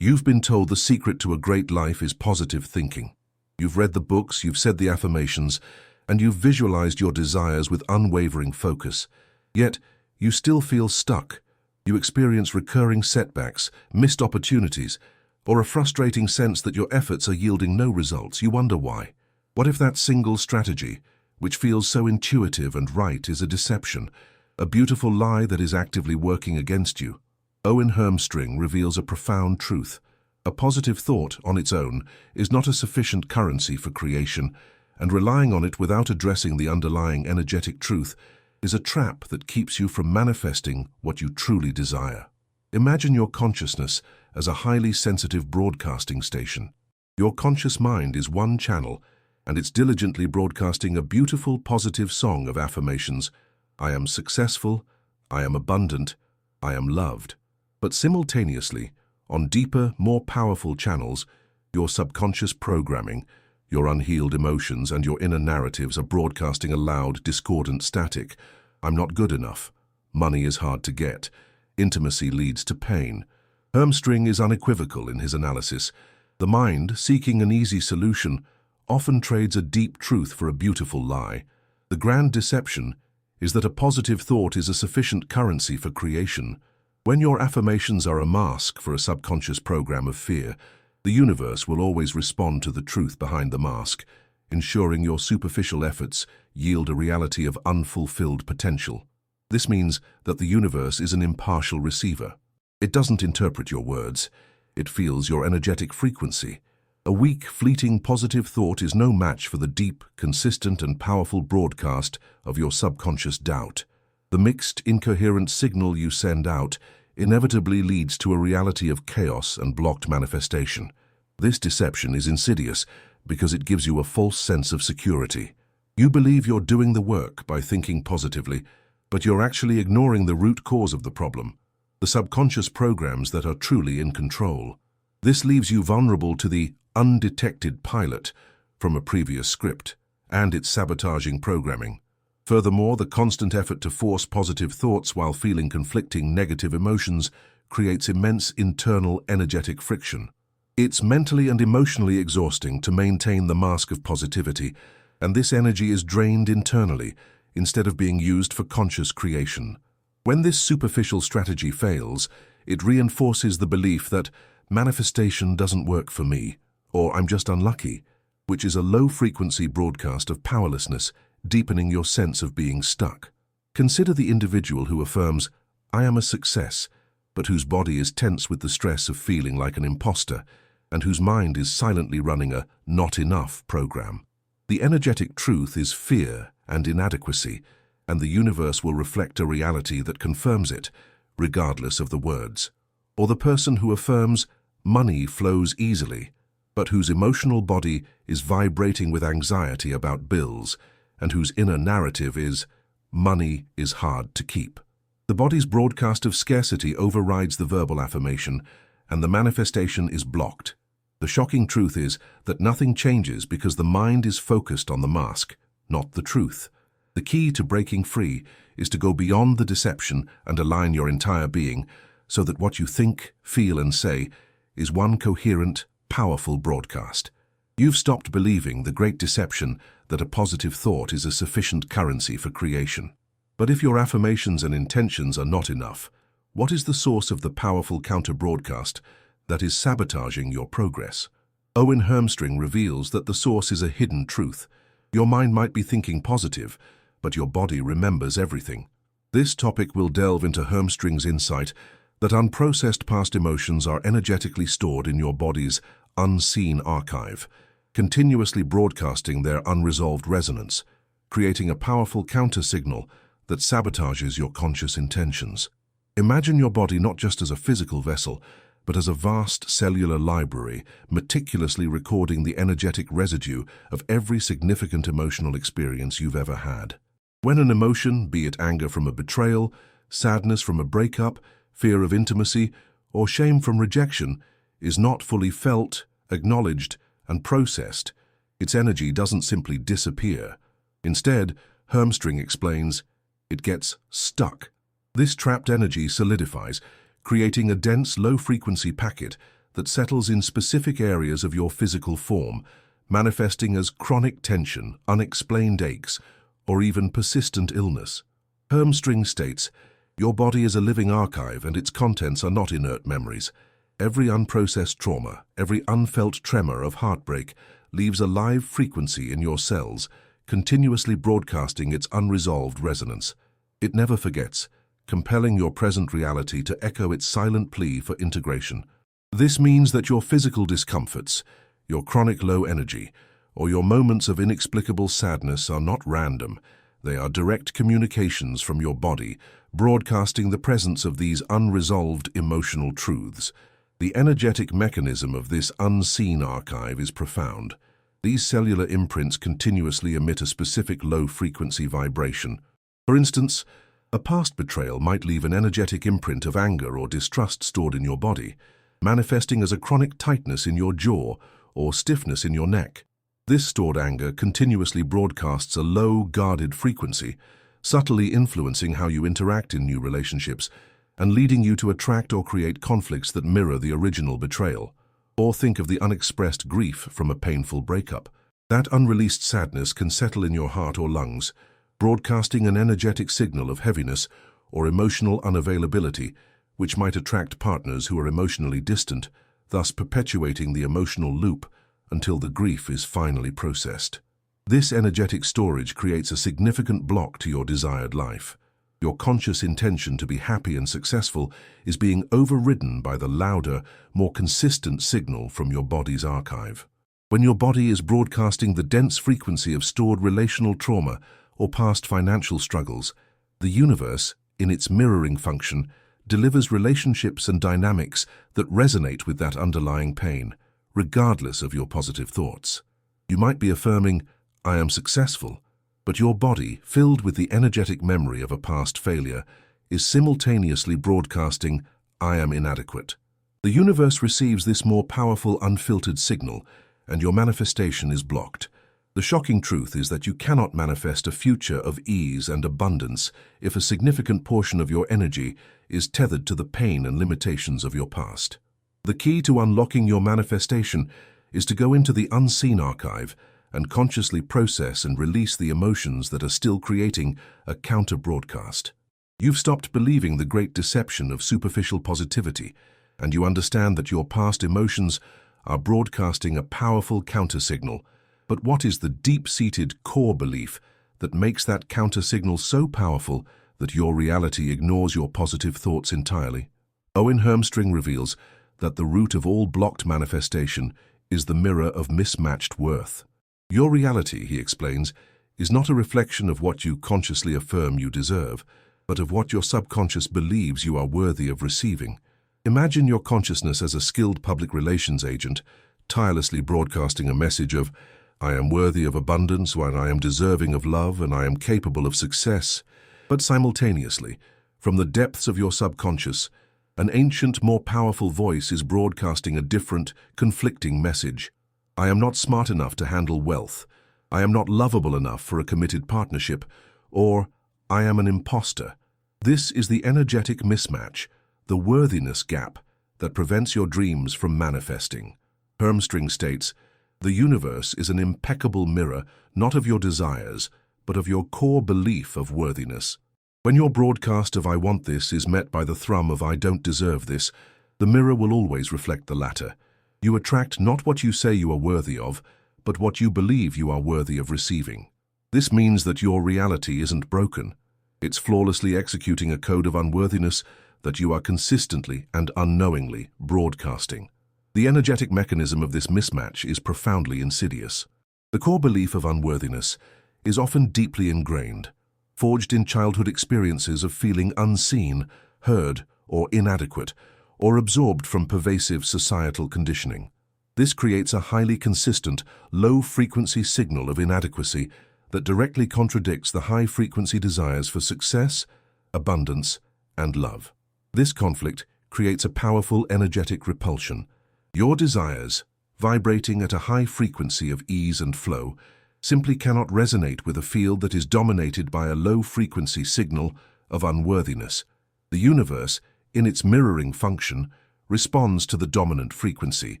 You've been told the secret to a great life is positive thinking. You've read the books, you've said the affirmations, and you've visualized your desires with unwavering focus. Yet, you still feel stuck. You experience recurring setbacks, missed opportunities, or a frustrating sense that your efforts are yielding no results. You wonder why. What if that single strategy, which feels so intuitive and right, is a deception, a beautiful lie that is actively working against you? Owen Hermstring reveals a profound truth. A positive thought, on its own, is not a sufficient currency for creation, and relying on it without addressing the underlying energetic truth is a trap that keeps you from manifesting what you truly desire. Imagine your consciousness as a highly sensitive broadcasting station. Your conscious mind is one channel, and it's diligently broadcasting a beautiful, positive song of affirmations. I am successful, I am abundant, I am loved. But simultaneously, on deeper, more powerful channels, your subconscious programming, your unhealed emotions and your inner narratives are broadcasting a loud, discordant static. I'm not good enough. Money is hard to get. Intimacy leads to pain. Hermstring is unequivocal in his analysis. The mind, seeking an easy solution, often trades a deep truth for a beautiful lie. The grand deception is that a positive thought is a sufficient currency for creation. When your affirmations are a mask for a subconscious program of fear, the universe will always respond to the truth behind the mask, ensuring your superficial efforts yield a reality of unfulfilled potential. This means that the universe is an impartial receiver. It doesn't interpret your words. It feels your energetic frequency. A weak, fleeting positive thought is no match for the deep, consistent and powerful broadcast of your subconscious doubt. The mixed, incoherent signal you send out inevitably leads to a reality of chaos and blocked manifestation. This deception is insidious because it gives you a false sense of security. You believe you're doing the work by thinking positively, but you're actually ignoring the root cause of the problem, the subconscious programs that are truly in control. This leaves you vulnerable to the undetected pilot from a previous script and its sabotaging programming. Furthermore, the constant effort to force positive thoughts while feeling conflicting negative emotions creates immense internal energetic friction. It's mentally and emotionally exhausting to maintain the mask of positivity, and this energy is drained internally instead of being used for conscious creation. When this superficial strategy fails, it reinforces the belief that manifestation doesn't work for me, or I'm just unlucky, which is a low-frequency broadcast of powerlessness, deepening your sense of being stuck. Consider the individual who affirms, I am a success, but whose body is tense with the stress of feeling like an imposter, and whose mind is silently running a not enough program. The energetic truth is fear and inadequacy, and the universe will reflect a reality that confirms it, regardless of the words. Or the person who affirms, money flows easily, but whose emotional body is vibrating with anxiety about bills, and whose inner narrative is, money is hard to keep. The body's broadcast of scarcity overrides the verbal affirmation, and the manifestation is blocked. The shocking truth is that nothing changes because the mind is focused on the mask, not the truth. The key to breaking free is to go beyond the deception and align your entire being so that what you think, feel, and say is one coherent, powerful broadcast. You've stopped believing the great deception that a positive thought is a sufficient currency for creation. But if your affirmations and intentions are not enough, what is the source of the powerful counter-broadcast that is sabotaging your progress? Owen Hermstring reveals that the source is a hidden truth. Your mind might be thinking positive, but your body remembers everything. This topic will delve into Hermstring's insight that unprocessed past emotions are energetically stored in your body's unseen archive, continuously broadcasting their unresolved resonance, creating a powerful counter-signal that sabotages your conscious intentions. Imagine your body not just as a physical vessel, but as a vast cellular library, meticulously recording the energetic residue of every significant emotional experience you've ever had. When an emotion, be it anger from a betrayal, sadness from a breakup, fear of intimacy, or shame from rejection, is not fully felt, acknowledged, and processed, its energy doesn't simply disappear. Instead, Hermstring explains, it gets stuck. This trapped energy solidifies, creating a dense, low-frequency packet that settles in specific areas of your physical form, manifesting as chronic tension, unexplained aches, or even persistent illness. Hermstring states, "Your body is a living archive and its contents are not inert memories. Every unprocessed trauma, every unfelt tremor of heartbreak leaves a live frequency in your cells, continuously broadcasting its unresolved resonance. It never forgets, compelling your present reality to echo its silent plea for integration." This means that your physical discomforts, your chronic low energy, or your moments of inexplicable sadness are not random. They are direct communications from your body, broadcasting the presence of these unresolved emotional truths. The energetic mechanism of this unseen archive is profound. These cellular imprints continuously emit a specific low-frequency vibration. For instance, a past betrayal might leave an energetic imprint of anger or distrust stored in your body, manifesting as a chronic tightness in your jaw or stiffness in your neck. This stored anger continuously broadcasts a low, guarded frequency, subtly influencing how you interact in new relationships and leading you to attract or create conflicts that mirror the original betrayal. Or think of the unexpressed grief from a painful breakup. That unreleased sadness can settle in your heart or lungs, broadcasting an energetic signal of heaviness or emotional unavailability, which might attract partners who are emotionally distant, thus perpetuating the emotional loop until the grief is finally processed. This energetic storage creates a significant block to your desired life. Your conscious intention to be happy and successful is being overridden by the louder, more consistent signal from your body's archive. When your body is broadcasting the dense frequency of stored relational trauma or past financial struggles, the universe, in its mirroring function, delivers relationships and dynamics that resonate with that underlying pain, regardless of your positive thoughts. You might be affirming, "I am successful," but your body, filled with the energetic memory of a past failure, is simultaneously broadcasting, "I am inadequate." The universe receives this more powerful, unfiltered signal, and your manifestation is blocked. The shocking truth is that you cannot manifest a future of ease and abundance if a significant portion of your energy is tethered to the pain and limitations of your past. The key to unlocking your manifestation is to go into the unseen archive and consciously process and release the emotions that are still creating a counter-broadcast. You've stopped believing the great deception of superficial positivity, and you understand that your past emotions are broadcasting a powerful counter-signal. But what is the deep-seated core belief that makes that counter-signal so powerful that your reality ignores your positive thoughts entirely? Owen Hermstring reveals that the root of all blocked manifestation is the mirror of mismatched worth. Your reality, he explains, is not a reflection of what you consciously affirm you deserve, but of what your subconscious believes you are worthy of receiving. Imagine your consciousness as a skilled public relations agent, tirelessly broadcasting a message of, "I am worthy of abundance, and I am deserving of love, and I am capable of success." But simultaneously, from the depths of your subconscious, an ancient, more powerful voice is broadcasting a different, conflicting message. "I am not smart enough to handle wealth. I am not lovable enough for a committed partnership," or "I am an imposter." This is the energetic mismatch, the worthiness gap, that prevents your dreams from manifesting. Hermstring states, "The universe is an impeccable mirror not of your desires, but of your core belief of worthiness." When your broadcast of "I want this" is met by the thrum of "I don't deserve this," the mirror will always reflect the latter. You attract not what you say you are worthy of, but what you believe you are worthy of receiving. This means that your reality isn't broken. It's flawlessly executing a code of unworthiness that you are consistently and unknowingly broadcasting. The energetic mechanism of this mismatch is profoundly insidious. The core belief of unworthiness is often deeply ingrained, forged in childhood experiences of feeling unseen, heard, or inadequate, or absorbed from pervasive societal conditioning. This creates a highly consistent, low-frequency signal of inadequacy that directly contradicts the high-frequency desires for success, abundance, and love. This conflict creates a powerful energetic repulsion. Your desires, vibrating at a high frequency of ease and flow, simply cannot resonate with a field that is dominated by a low-frequency signal of unworthiness. The universe, in its mirroring function, responds to the dominant frequency,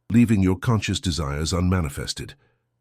leaving your conscious desires unmanifested.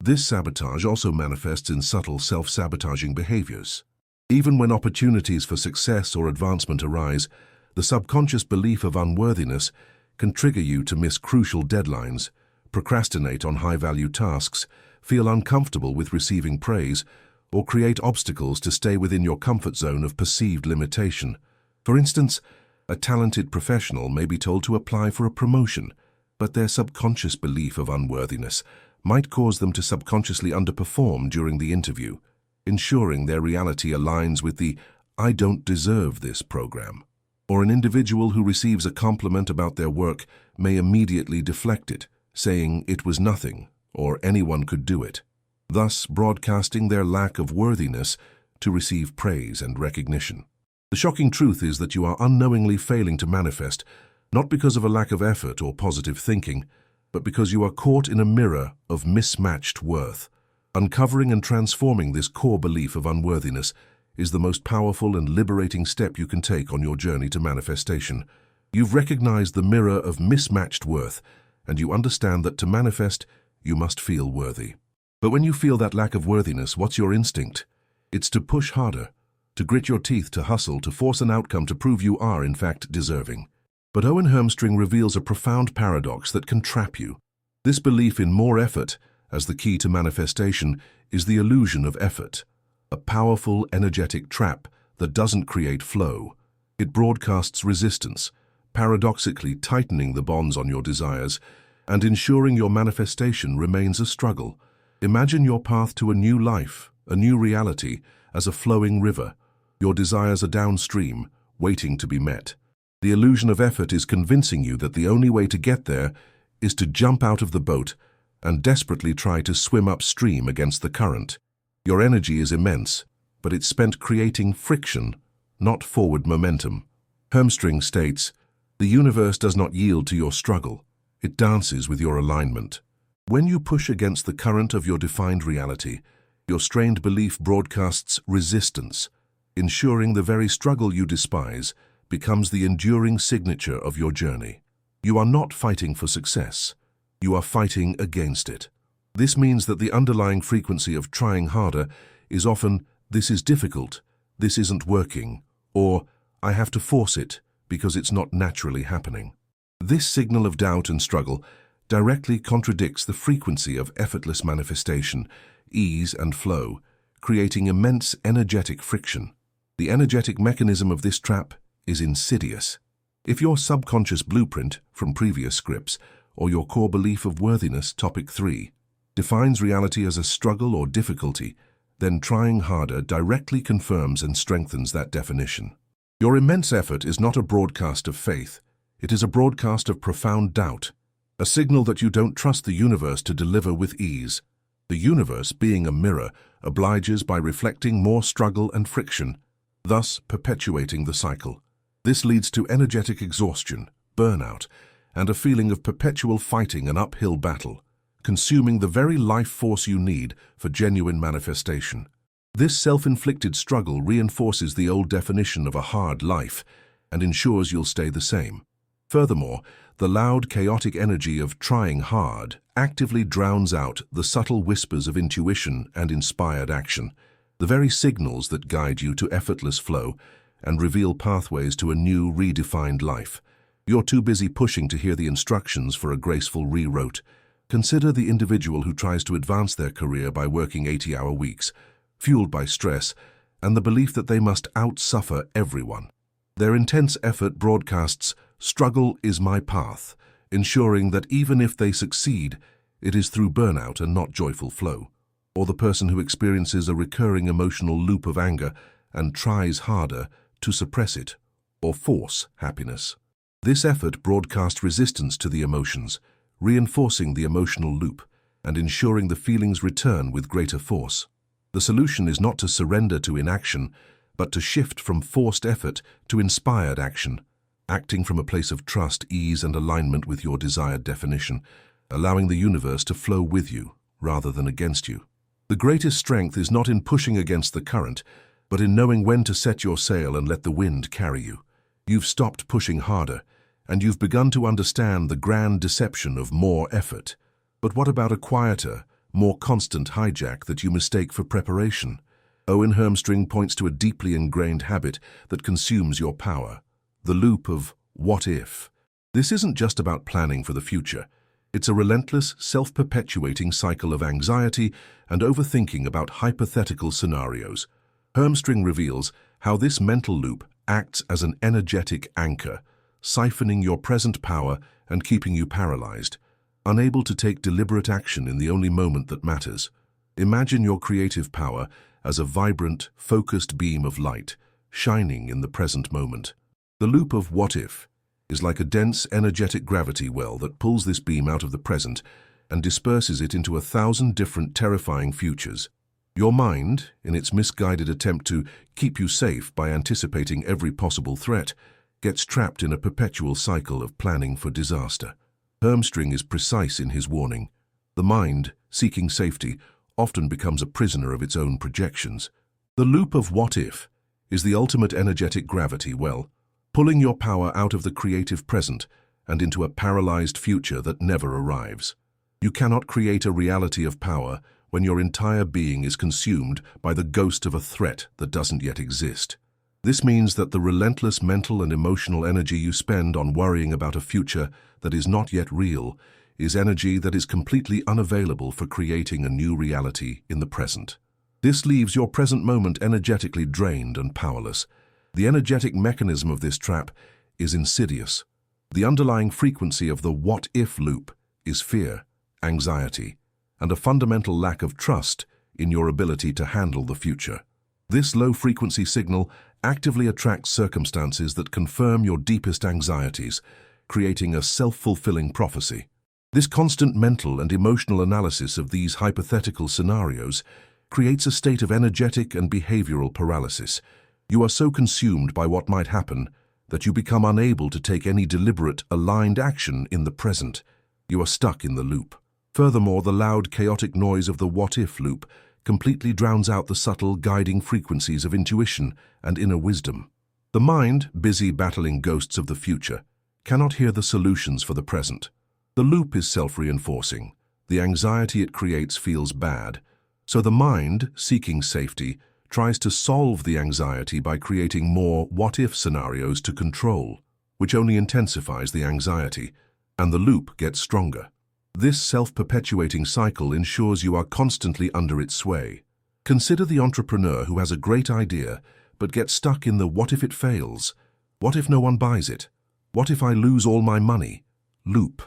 This sabotage also manifests in subtle self-sabotaging behaviors. Even when opportunities for success or advancement arise, the subconscious belief of unworthiness can trigger you to miss crucial deadlines, procrastinate on high-value tasks, feel uncomfortable with receiving praise, or create obstacles to stay within your comfort zone of perceived limitation. For instance, a talented professional may be told to apply for a promotion, but their subconscious belief of unworthiness might cause them to subconsciously underperform during the interview, ensuring their reality aligns with the "I don't deserve this" program. Or an individual who receives a compliment about their work may immediately deflect it, saying it was nothing or anyone could do it, thus broadcasting their lack of worthiness to receive praise and recognition. The shocking truth is that you are unknowingly failing to manifest, not because of a lack of effort or positive thinking, but because you are caught in a mirror of mismatched worth. Uncovering and transforming this core belief of unworthiness is the most powerful and liberating step you can take on your journey to manifestation. You've recognized the mirror of mismatched worth, and you understand that to manifest, you must feel worthy. But when you feel that lack of worthiness, what's your instinct? It's to push harder, to grit your teeth, to hustle, to force an outcome to prove you are, in fact, deserving. But Owen Hermstring reveals a profound paradox that can trap you. This belief in more effort as the key to manifestation is the illusion of effort, a powerful, energetic trap that doesn't create flow. It broadcasts resistance, paradoxically tightening the bonds on your desires and ensuring your manifestation remains a struggle. Imagine your path to a new life, a new reality, as a flowing river. Your desires are downstream, waiting to be met. The illusion of effort is convincing you that the only way to get there is to jump out of the boat and desperately try to swim upstream against the current. Your energy is immense, but it's spent creating friction, not forward momentum. Hermstring states, "The universe does not yield to your struggle. It dances with your alignment." When you push against the current of your defined reality, your strained belief broadcasts resistance, ensuring the very struggle you despise becomes the enduring signature of your journey. You are not fighting for success. You are fighting against it. This means that the underlying frequency of trying harder is often, "This is difficult, this isn't working," or "I have to force it because it's not naturally happening." This signal of doubt and struggle directly contradicts the frequency of effortless manifestation, ease and flow, creating immense energetic friction. The energetic mechanism of this trap is insidious. If your subconscious blueprint from previous scripts or your core belief of worthiness, topic 3, defines reality as a struggle or difficulty, then trying harder directly confirms and strengthens that definition. Your immense effort is not a broadcast of faith. It is a broadcast of profound doubt, a signal that you don't trust the universe to deliver with ease. The universe, being a mirror, obliges by reflecting more struggle and friction, thus perpetuating the cycle. This leads to energetic exhaustion, burnout, and a feeling of perpetual fighting an uphill battle, consuming the very life force you need for genuine manifestation. This self-inflicted struggle reinforces the old definition of a hard life and ensures you'll stay the same. Furthermore, the loud, chaotic energy of trying hard actively drowns out the subtle whispers of intuition and inspired action, the very signals that guide you to effortless flow and reveal pathways to a new, redefined life. You're too busy pushing to hear the instructions for a graceful rewrote. Consider the individual who tries to advance their career by working 80-hour weeks, fueled by stress and the belief that they must outsuffer everyone. Their intense effort broadcasts, "Struggle is my path," ensuring that even if they succeed, it is through burnout and not joyful flow. Or the person who experiences a recurring emotional loop of anger and tries harder to suppress it or force happiness. This effort broadcasts resistance to the emotions, reinforcing the emotional loop and ensuring the feelings return with greater force. The solution is not to surrender to inaction, but to shift from forced effort to inspired action, acting from a place of trust, ease, and alignment with your desired definition, allowing the universe to flow with you rather than against you. The greatest strength is not in pushing against the current, but in knowing when to set your sail and let the wind carry you. You've stopped pushing harder, and you've begun to understand the grand deception of more effort. But what about a quieter, more constant hijack that you mistake for preparation? Owen Hermstring points to a deeply ingrained habit that consumes your power: the loop of what if. This isn't just about planning for the future. It's a relentless, self-perpetuating cycle of anxiety and overthinking about hypothetical scenarios. Hermstring reveals how this mental loop acts as an energetic anchor, siphoning your present power and keeping you paralyzed, unable to take deliberate action in the only moment that matters. Imagine your creative power as a vibrant, focused beam of light, shining in the present moment. The loop of what if is like a dense, energetic gravity well that pulls this beam out of the present and disperses it into 1,000 different terrifying futures. Your mind, in its misguided attempt to keep you safe by anticipating every possible threat, gets trapped in a perpetual cycle of planning for disaster. Hermstring is precise in his warning. The mind, seeking safety, often becomes a prisoner of its own projections. The loop of what if is the ultimate energetic gravity well, pulling your power out of the creative present and into a paralyzed future that never arrives. You cannot create a reality of power when your entire being is consumed by the ghost of a threat that doesn't yet exist. This means that the relentless mental and emotional energy you spend on worrying about a future that is not yet real is energy that is completely unavailable for creating a new reality in the present. This leaves your present moment energetically drained and powerless. The energetic mechanism of this trap is insidious. The underlying frequency of the what-if loop is fear, anxiety, and a fundamental lack of trust in your ability to handle the future. This low-frequency signal actively attracts circumstances that confirm your deepest anxieties, creating a self-fulfilling prophecy. This constant mental and emotional analysis of these hypothetical scenarios creates a state of energetic and behavioral paralysis. You are so consumed by what might happen that you become unable to take any deliberate, aligned action in the present. You are stuck in the loop. Furthermore, the loud, chaotic noise of the what-if loop completely drowns out the subtle, guiding frequencies of intuition and inner wisdom. The mind, busy battling ghosts of the future, cannot hear the solutions for the present. The loop is self-reinforcing. The anxiety it creates feels bad. So the mind, seeking safety, tries to solve the anxiety by creating more what-if scenarios to control, which only intensifies the anxiety, and the loop gets stronger. This self-perpetuating cycle ensures you are constantly under its sway. Consider the entrepreneur who has a great idea but gets stuck in the what if it fails? What if no one buys it? What if I lose all my money? Loop.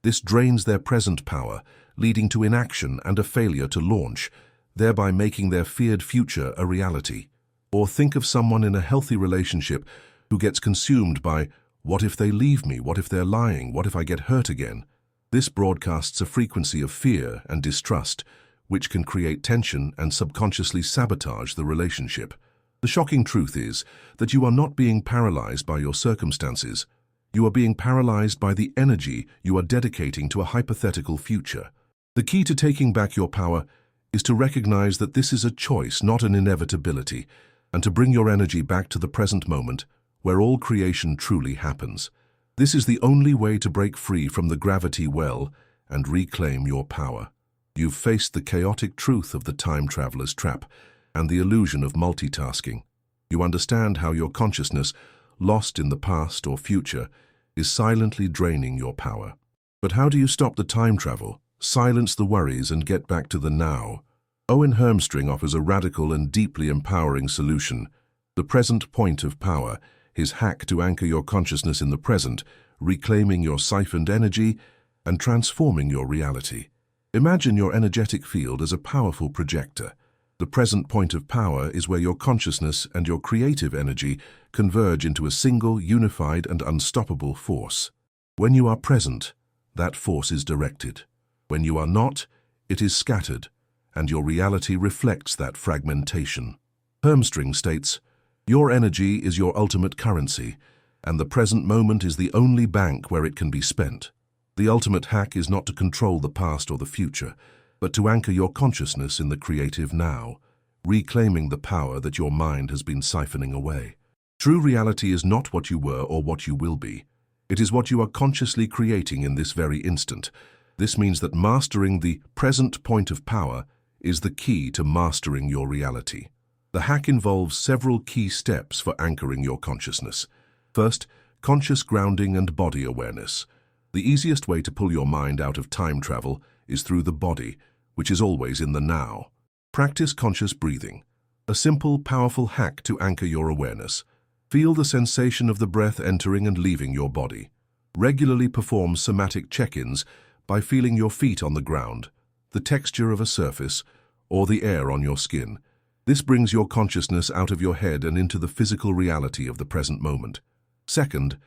This drains their present power, leading to inaction and a failure to launch, thereby making their feared future a reality. Or think of someone in a healthy relationship who gets consumed by, what if they leave me? What if they're lying? What if I get hurt again? This broadcasts a frequency of fear and distrust, which can create tension and subconsciously sabotage the relationship. The shocking truth is that you are not being paralyzed by your circumstances. You are being paralyzed by the energy you are dedicating to a hypothetical future. The key to taking back your power is to recognize that this is a choice, not an inevitability, and to bring your energy back to the present moment, where all creation truly happens. This is the only way to break free from the gravity well and reclaim your power. You've faced the chaotic truth of the time traveler's trap and the illusion of multitasking. You understand how your consciousness, lost in the past or future, is silently draining your power. But how do you stop the time travel, silence the worries, and get back to the now? Owen Hermstring offers a radical and deeply empowering solution: the present point of power, his hack to anchor your consciousness in the present, reclaiming your siphoned energy and transforming your reality. Imagine your energetic field as a powerful projector. The present point of power is where your consciousness and your creative energy converge into a single, unified, and unstoppable force. When you are present, that force is directed. When you are not, it is scattered, and your reality reflects that fragmentation. Hermstring states, "Your energy is your ultimate currency, and the present moment is the only bank where it can be spent." The ultimate hack is not to control the past or the future, but to anchor your consciousness in the creative now, reclaiming the power that your mind has been siphoning away. True reality is not what you were or what you will be. It is what you are consciously creating in this very instant. This means that mastering the present point of power is the key to mastering your reality. The hack involves several key steps for anchoring your consciousness. First, conscious grounding and body awareness. The easiest way to pull your mind out of time travel is through the body, which is always in the now. Practice conscious breathing, a simple, powerful hack to anchor your awareness. Feel the sensation of the breath entering and leaving your body. Regularly perform somatic check-ins by feeling your feet on the ground, the texture of a surface, or the air on your skin. This brings your consciousness out of your head and into the physical reality of the present moment. Second,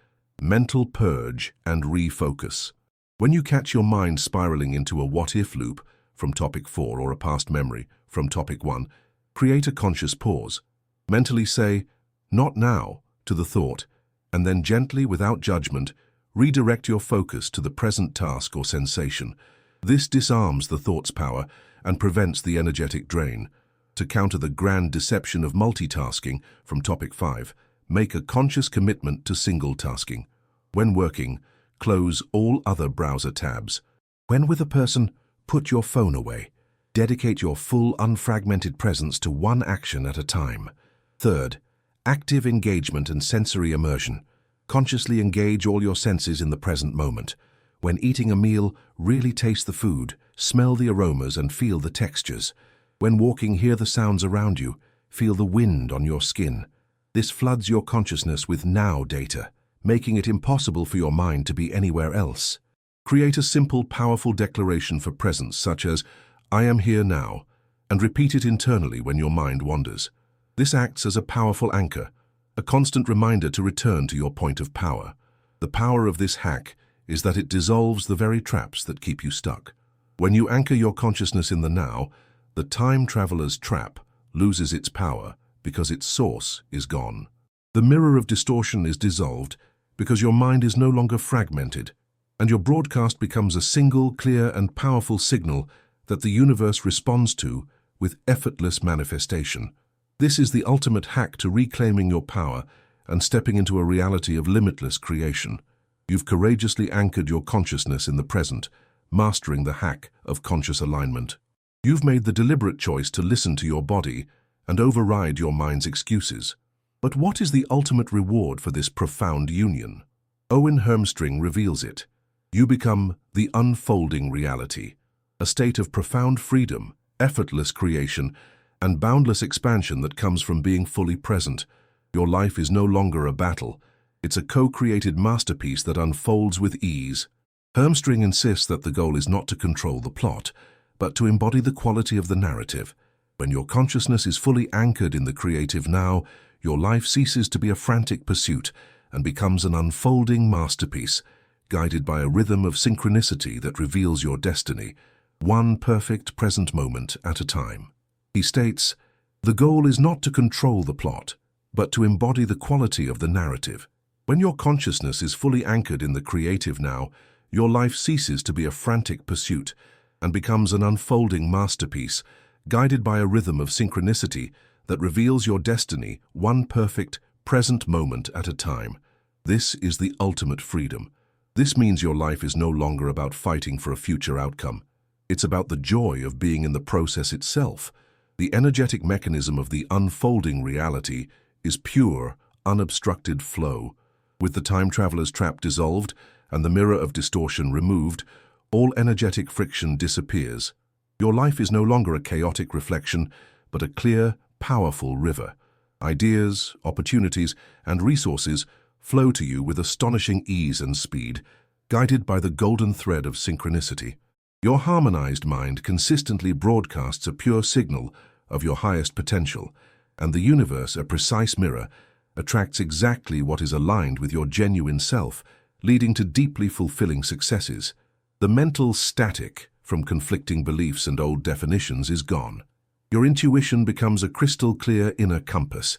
mental purge and refocus. When you catch your mind spiraling into a what-if loop from topic 4 or a past memory from topic 1, create a conscious pause. Mentally say, "Not now," to the thought, and then gently, without judgment, redirect your focus to the present task or sensation. This disarms the thought's power and prevents the energetic drain. To counter the grand deception of multitasking from topic 5, make a conscious commitment to single tasking. When working, close all other browser tabs. When with a person, put your phone away. Dedicate your full unfragmented presence to one action at a time. Third, active engagement and sensory immersion. Consciously engage all your senses in the present moment. When eating a meal, really taste the food, smell the aromas and feel the textures. When walking, hear the sounds around you, feel the wind on your skin. This floods your consciousness with now data, making it impossible for your mind to be anywhere else. Create a simple, powerful declaration for presence such as, "I am here now," and repeat it internally when your mind wanders. This acts as a powerful anchor, a constant reminder to return to your point of power. The power of this hack is that it dissolves the very traps that keep you stuck. When you anchor your consciousness in the now, the time traveler's trap loses its power because its source is gone. The mirror of distortion is dissolved because your mind is no longer fragmented, and your broadcast becomes a single, clear, and powerful signal that the universe responds to with effortless manifestation. This is the ultimate hack to reclaiming your power and stepping into a reality of limitless creation. You've courageously anchored your consciousness in the present, mastering the hack of conscious alignment. You've made the deliberate choice to listen to your body and override your mind's excuses. But what is the ultimate reward for this profound union? Owen Hermstring reveals it. You become the unfolding reality, a state of profound freedom, effortless creation, and boundless expansion that comes from being fully present. Your life is no longer a battle. It's a co-created masterpiece that unfolds with ease. Hermstring insists that the goal is not to control the plot, but to embody the quality of the narrative. When your consciousness is fully anchored in the creative now, your life ceases to be a frantic pursuit and becomes an unfolding masterpiece, guided by a rhythm of synchronicity that reveals your destiny, one perfect present moment at a time. He states, "The goal is not to control the plot, but to embody the quality of the narrative." When your consciousness is fully anchored in the creative now, your life ceases to be a frantic pursuit and becomes an unfolding masterpiece, guided by a rhythm of synchronicity that reveals your destiny, one perfect, present moment at a time. This is the ultimate freedom. This means your life is no longer about fighting for a future outcome. It's about the joy of being in the process itself. The energetic mechanism of the unfolding reality is pure, unobstructed flow. With the time traveler's trap dissolved and the mirror of distortion removed, all energetic friction disappears. Your life is no longer a chaotic reflection, but a clear, powerful river. Ideas, opportunities, and resources flow to you with astonishing ease and speed, guided by the golden thread of synchronicity. Your harmonized mind consistently broadcasts a pure signal of your highest potential, and the universe, a precise mirror, attracts exactly what is aligned with your genuine self, leading to deeply fulfilling successes. The mental static from conflicting beliefs and old definitions is gone. Your intuition becomes a crystal-clear inner compass,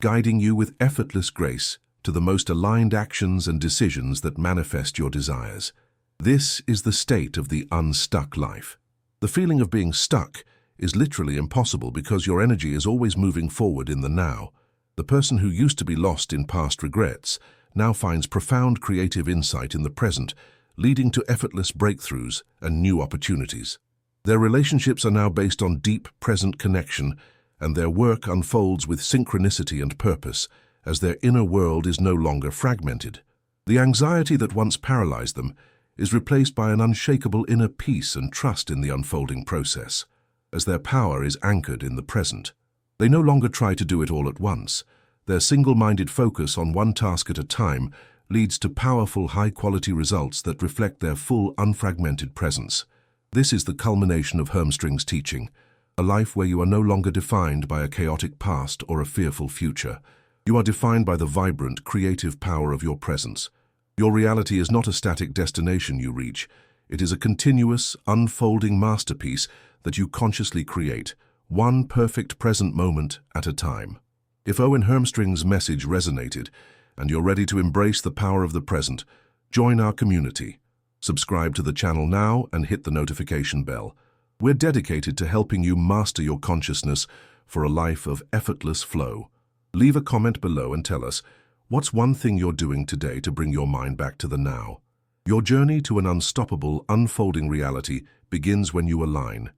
guiding you with effortless grace to the most aligned actions and decisions that manifest your desires. This is the state of the unstuck life. The feeling of being stuck is literally impossible because your energy is always moving forward in the now. The person who used to be lost in past regrets now finds profound creative insight in the present, leading to effortless breakthroughs and new opportunities. Their relationships are now based on deep present connection, and their work unfolds with synchronicity and purpose, as their inner world is no longer fragmented. The anxiety that once paralyzed them is replaced by an unshakable inner peace and trust in the unfolding process, as their power is anchored in the present. They no longer try to do it all at once. Their single-minded focus on one task at a time leads to powerful, high-quality results that reflect their full, unfragmented presence. This is the culmination of Hermstring's teaching, a life where you are no longer defined by a chaotic past or a fearful future. You are defined by the vibrant, creative power of your presence. Your reality is not a static destination you reach. It is a continuous, unfolding masterpiece that you consciously create, one perfect present moment at a time. If Owen Hermstring's message resonated, and you're ready to embrace the power of the present, join our community. Subscribe to the channel now and hit the notification bell. We're dedicated to helping you master your consciousness for a life of effortless flow. Leave a comment below and tell us, what's one thing you're doing today to bring your mind back to the now? Your journey to an unstoppable, unfolding reality begins when you align.